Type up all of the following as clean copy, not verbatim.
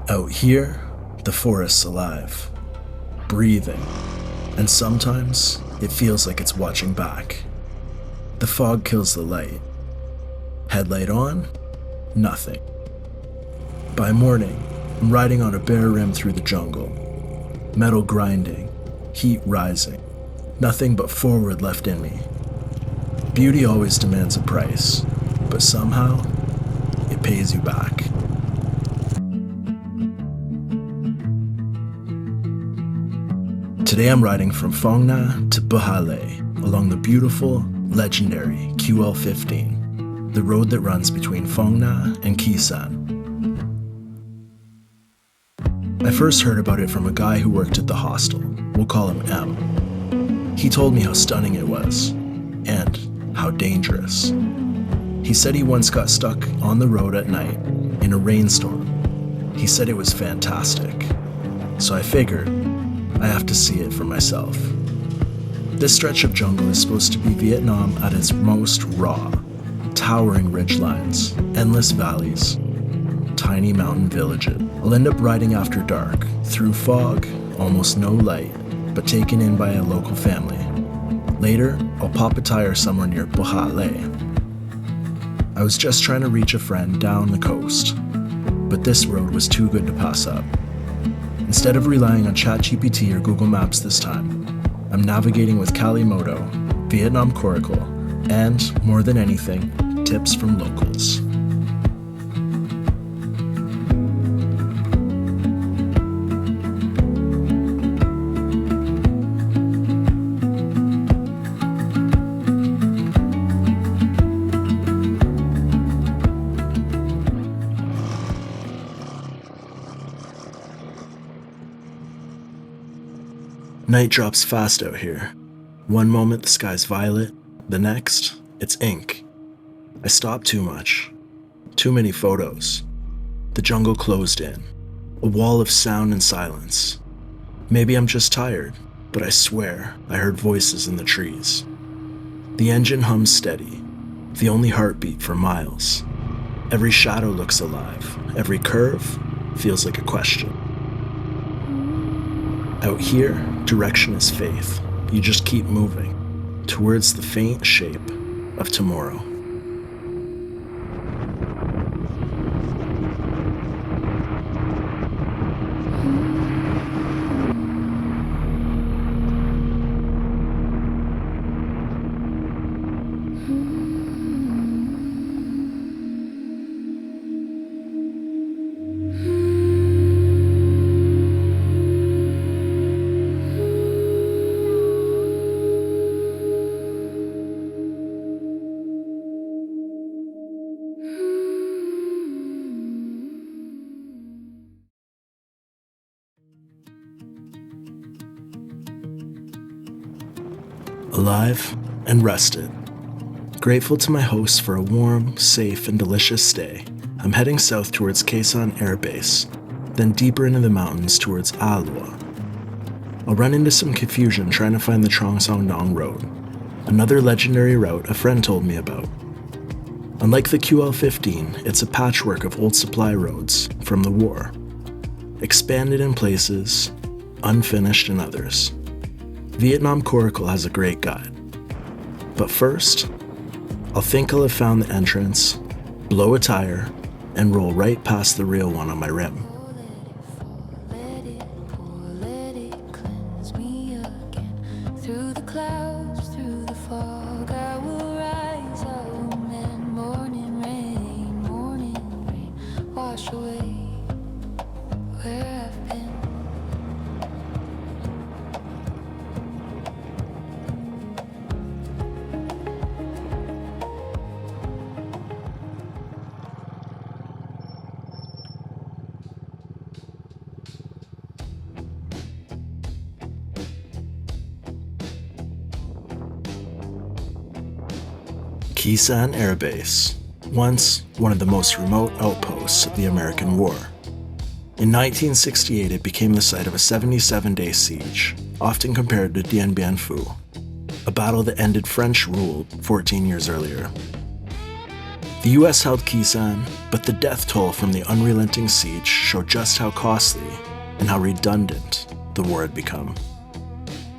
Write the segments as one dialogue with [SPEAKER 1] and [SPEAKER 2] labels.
[SPEAKER 1] Out here, the forest's alive, breathing, and sometimes it feels like it's watching back. The fog kills the light. Headlight on, nothing. By morning, I'm riding on a bare rim through the jungle. Metal grinding, heat rising, nothing but forward left in me. Beauty always demands a price, but somehow, it pays you back. Today I'm riding from Phong Nha to Bha Lê along the beautiful, legendary QL15, the road that runs between Phong Nha and Khe Sanh. I first heard about it from a guy who worked at the hostel. We'll call him M. He told me how stunning it was, and how dangerous. He said he once got stuck on the road at night in a rainstorm. He said it was fantastic. So I figured I have to see it for myself. This stretch of jungle is supposed to be Vietnam at its most raw. Towering ridgelines, endless valleys, tiny mountain villages. I'll end up riding after dark, through fog, almost no light, but taken in by a local family. Later, I'll pop a tire somewhere near Bha Lê. I was just trying to reach a friend down the coast, but this road was too good to pass up. Instead of relying on ChatGPT or Google Maps this time, I'm navigating with Kalimoto, Vietnam Coracle, and, more than anything, tips from locals. Night drops fast out here. One moment the sky's violet, the next, it's ink. I stop too much. Too many photos. The jungle closed in. A wall of sound and silence. Maybe I'm just tired, but I swear I heard voices in the trees. The engine hums steady, the only heartbeat for miles. Every shadow looks alive. Every curve feels like a question. Out here, direction is faith. You just keep moving towards the faint shape of tomorrow. Alive and rested. Grateful to my hosts for a warm, safe, and delicious stay, I'm heading south towards Khe Sanh Air Base, then deeper into the mountains towards A Lưới. I'll run into some confusion trying to find the Trong Song Nong Road, another legendary route a friend told me about. Unlike the QL15, it's a patchwork of old supply roads from the war, expanded in places, unfinished in others. Vietnam Coracle has a great guide. But first, I'll think I'll have found the entrance, blow a tire, and roll right past the real one on my rim. Khe Sanh Air Base, once one of the most remote outposts of the American War. In 1968, it became the site of a 77-day siege, often compared to Dien Bien Phu, a battle that ended French rule 14 years earlier. The US held Kisan, but the death toll from the unrelenting siege showed just how costly and how redundant the war had become.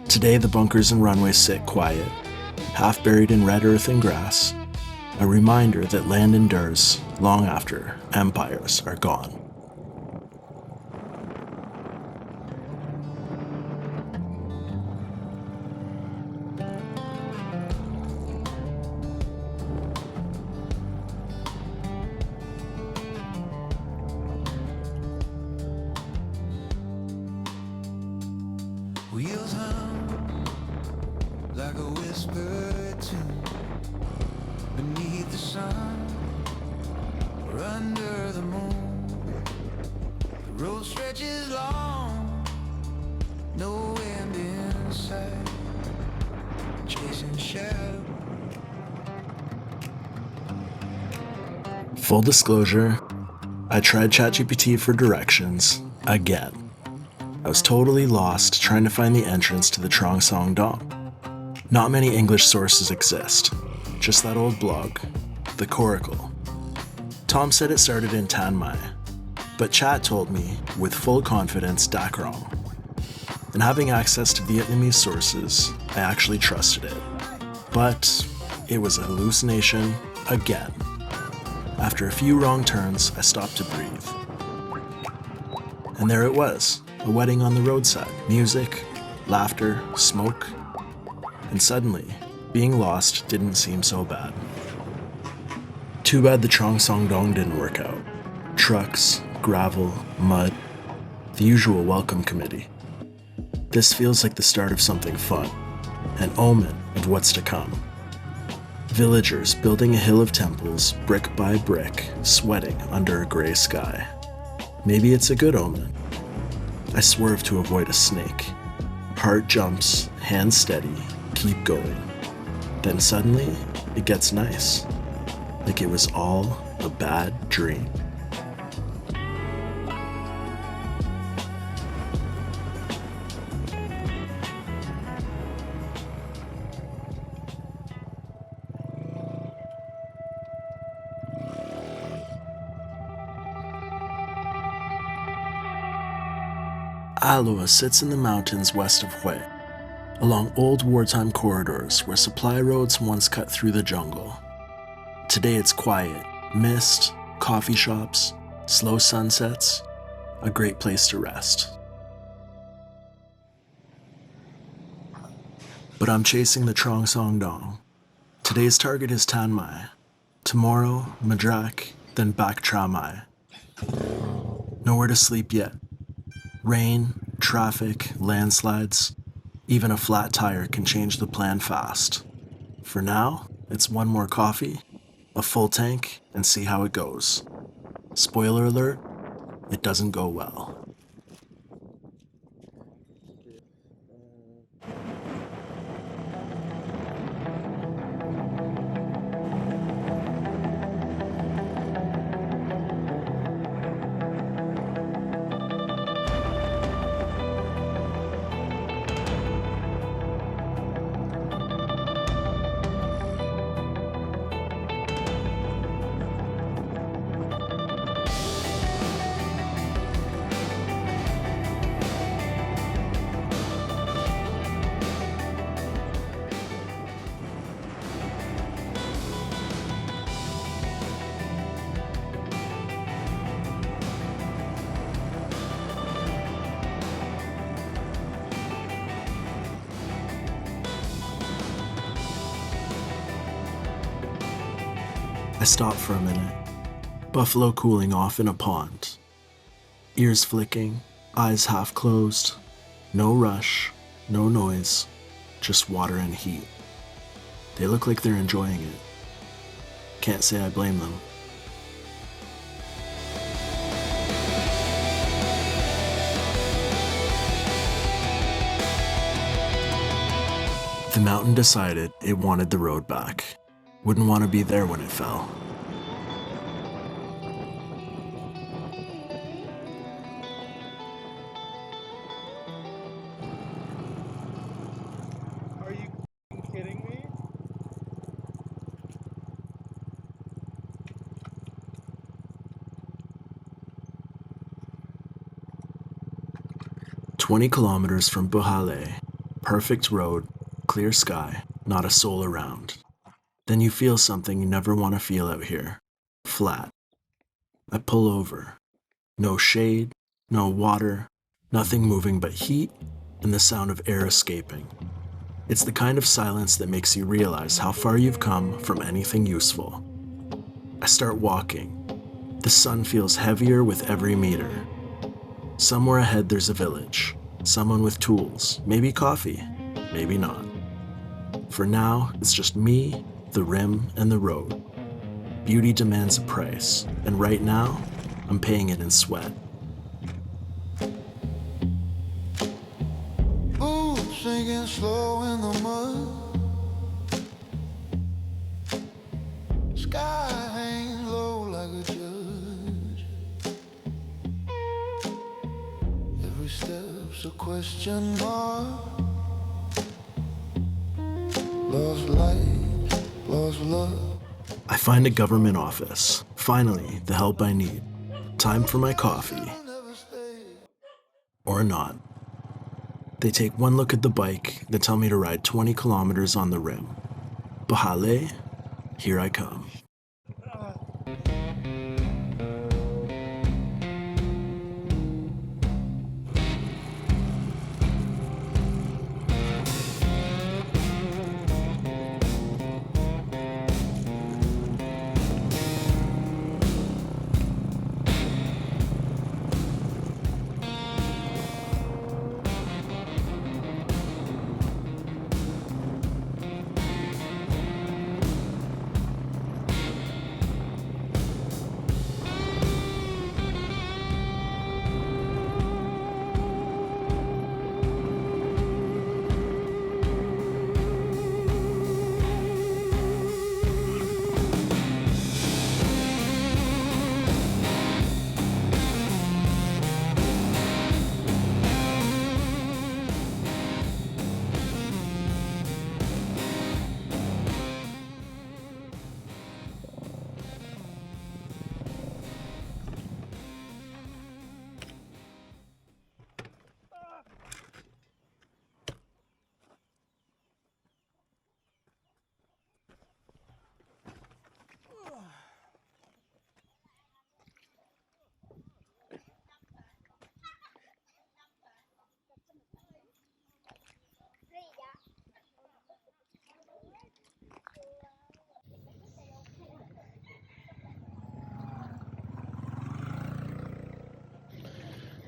[SPEAKER 1] Today, the bunkers and runways sit quiet, half buried in red earth and grass, a reminder that land endures long after empires are gone.
[SPEAKER 2] Wheels hum like a whispered tune beneath the sun or under the moon. The road stretches long, no end in sight, chasing shadows.
[SPEAKER 1] Full disclosure, I tried ChatGPT for directions again. I was totally lost trying to find the entrance to the Trong Song Dong. Not many English sources exist, just that old blog, The Coracle. Tom said it started in Tan Mai, but Chat told me, with full confidence, Dak Rong. And having access to Vietnamese sources, I actually trusted it. But it was a hallucination again. After a few wrong turns, I stopped to breathe. And there it was. A wedding on the roadside. Music, laughter, smoke. And suddenly, being lost didn't seem so bad. Too bad the Trong Song Dong didn't work out. Trucks, gravel, mud. The usual welcome committee. This feels like the start of something fun. An omen of what's to come. Villagers building a hill of temples, brick by brick, sweating under a gray sky. Maybe it's a good omen. I swerve to avoid a snake. Heart jumps, hands steady, keep going. Then suddenly, it gets nice. Like it was all a bad dream. A Lưới sits in the mountains west of Hue, along old wartime corridors where supply roads once cut through the jungle. Today it's quiet, mist, coffee shops, slow sunsets, a great place to rest. But I'm chasing the Trong Song Dong. Today's target is Tan Mai. Tomorrow, Madrak, then back Tra Mai. Nowhere to sleep yet. Rain, traffic, landslides, even a flat tire can change the plan fast. For now, it's one more coffee, a full tank, and see how it goes. Spoiler alert, it doesn't go well. I stop for a minute, buffalo cooling off in a pond. Ears flicking, eyes half closed, no rush, no noise, just water and heat. They look like they're enjoying it. Can't say I blame them. The mountain decided it wanted the road back. Wouldn't want to be there when it fell.
[SPEAKER 3] Are you kidding me?
[SPEAKER 1] 20 kilometers from Bha Lê, perfect road, clear sky, not a soul around. Then you feel something you never want to feel out here. Flat. I pull over. No shade, no water, nothing moving but heat and the sound of air escaping. It's the kind of silence that makes you realize how far you've come from anything useful. I start walking. The sun feels heavier with every meter. Somewhere ahead there's a village. Someone with tools, maybe coffee, maybe not. For now, it's just me, the rim, and the road. Beauty demands a price, and right now, I'm paying it in sweat.
[SPEAKER 2] Boots sinking slow in the mud. Sky hangs low like a judge. Every step's a question mark. Lost light, lost love.
[SPEAKER 1] I find a government office. Finally, the help I need. Time for my coffee. Or not. They take one look at the bike, then tell me to ride 20 kilometers on the rim. Bha Lê, here I come.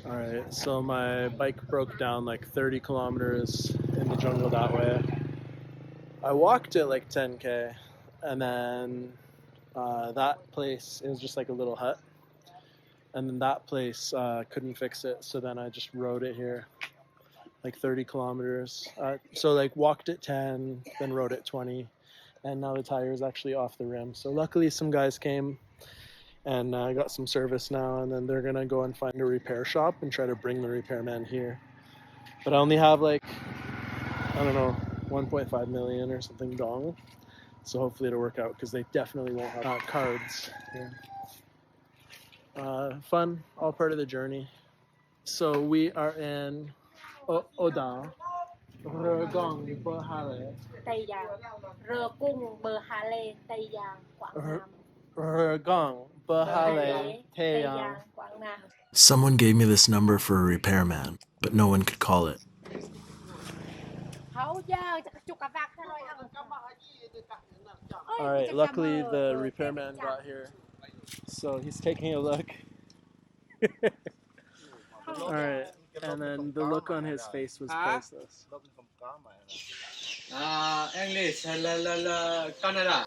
[SPEAKER 1] Alright, so my bike broke down like 30 kilometers in the jungle that way. I walked it like 10k, and then that place, it was just like a little hut. And then that place couldn't fix it, so then I just rode it here, like 30 kilometers. So like walked it 10, then rode it 20, and now the tire is actually off the rim. So luckily some guys came, and I got some service now, and then they're gonna go and find a repair shop and try to bring the repairman here. But I only have like, I don't know, 1.5 million or something dong. So hopefully it'll work out, because they definitely won't have cards here. Fun, all part of the journey. So we are in Oda, Regong, Bha Lê.
[SPEAKER 3] Tây Giang, Rơ Cung, Bha Lê, Tây Giang, Quảng Nam.
[SPEAKER 1] Regong, Bha Lê,
[SPEAKER 3] Tây Giang, Quảng Nam.
[SPEAKER 1] Someone gave me this number for a repairman, but no one could call it. Alright, luckily the repairman got here, so he's taking a look. Alright, and then the look on his face was priceless.
[SPEAKER 4] English, Canada.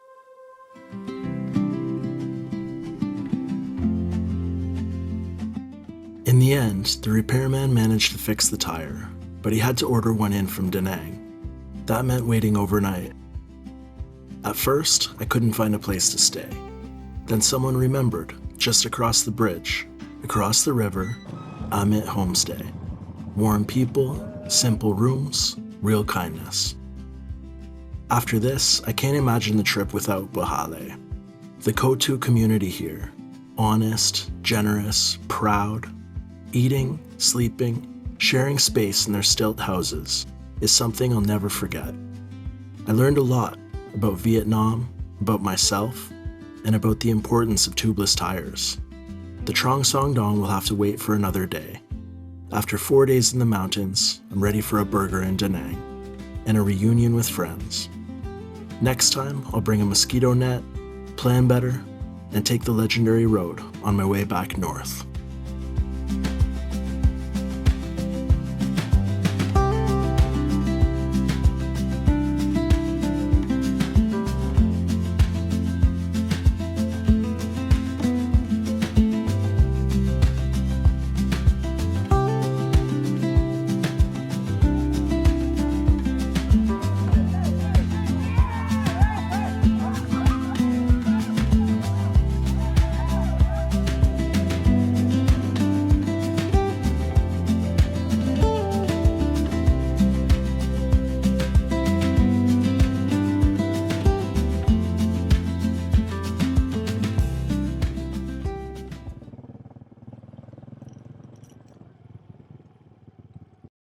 [SPEAKER 1] In the end, the repairman managed to fix the tire, but he had to order one in from Da Nang. That meant waiting overnight. At first, I couldn't find a place to stay. Then someone remembered, just across the bridge, across the river, Amit Homestay. Warm people, simple rooms, real kindness. After this, I can't imagine the trip without Bha Lê. The Kotu community here, honest, generous, proud, eating, sleeping, Sharing space in their stilt houses is something I'll never forget. I learned a lot about Vietnam, about myself, and about the importance of tubeless tires. The Trong Song Dong will have to wait for another day. After 4 days in the mountains, I'm ready for a burger in Da Nang and a reunion with friends. Next time, I'll bring a mosquito net, plan better, and take the legendary road on my way back north.